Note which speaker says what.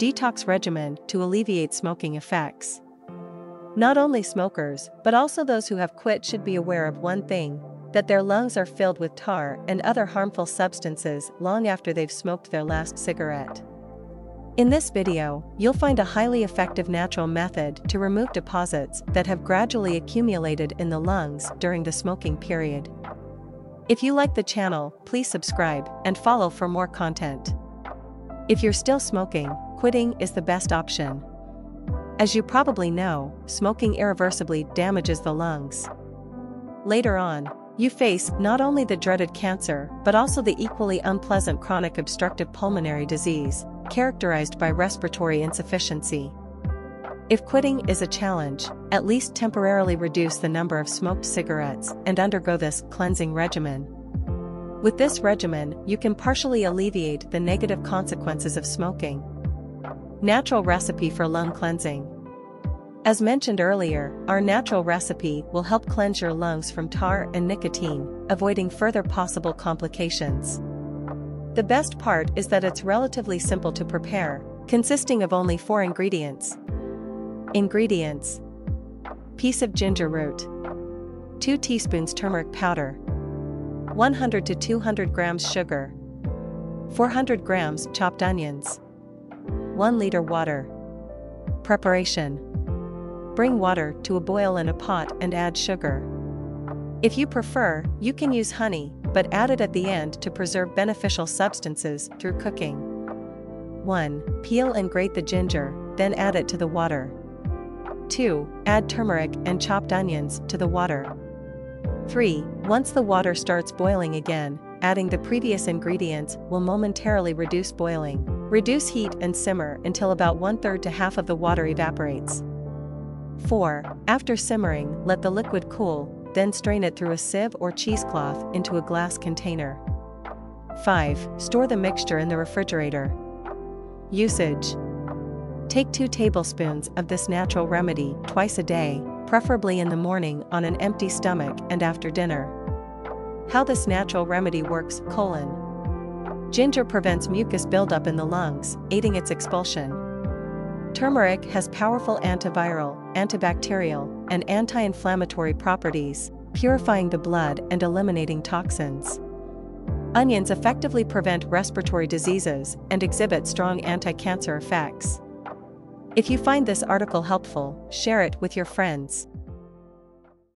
Speaker 1: detox regimen to alleviate smoking effects. Not only smokers, but also those who have quit should be aware of one thing, that their lungs are filled with tar and other harmful substances long after they've smoked their last cigarette. In this video, you'll find a highly effective natural method to remove deposits that have gradually accumulated in the lungs during the smoking period. If you like the channel, please subscribe and follow for more content. If you're still smoking, quitting is the best option. As you probably know, smoking irreversibly damages the lungs. Later on, you face not only the dreaded cancer but also the equally unpleasant chronic obstructive pulmonary disease, characterized by respiratory insufficiency. If quitting is a challenge, at least temporarily reduce the number of smoked cigarettes and undergo this cleansing regimen. With this regimen, you can partially alleviate the negative consequences of smoking. Natural recipe for lung cleansing. As mentioned earlier, our natural recipe will help cleanse your lungs from tar and nicotine, avoiding further possible complications. The best part is that it's relatively simple to prepare, consisting of only 4 ingredients. Ingredients: piece of ginger root, 2 teaspoons turmeric powder, 100 to 200 grams sugar, 400 grams chopped onions, 1 liter water. Preparation: bring water to a boil in a pot and add sugar. If you prefer, you can use honey, but add it at the end to preserve beneficial substances through cooking. 1. Peel and grate the ginger, then add it to the water. 2. Add turmeric and chopped onions to the water. 3. Once the water starts boiling again, adding the previous ingredients will momentarily reduce boiling. Reduce heat and simmer until about 1/3 to half of the water evaporates. 4. After simmering, let the liquid cool, then strain it through a sieve or cheesecloth into a glass container. 5. Store the mixture in the refrigerator. Usage: take 2 tablespoons of this natural remedy twice a day, preferably in the morning on an empty stomach and after dinner. How this natural remedy works: Ginger prevents mucus buildup in the lungs, aiding its expulsion. Turmeric has powerful antiviral, antibacterial, and anti-inflammatory properties, purifying the blood and eliminating toxins. Onions effectively prevent respiratory diseases and exhibit strong anti-cancer effects. If you find this article helpful, share it with your friends.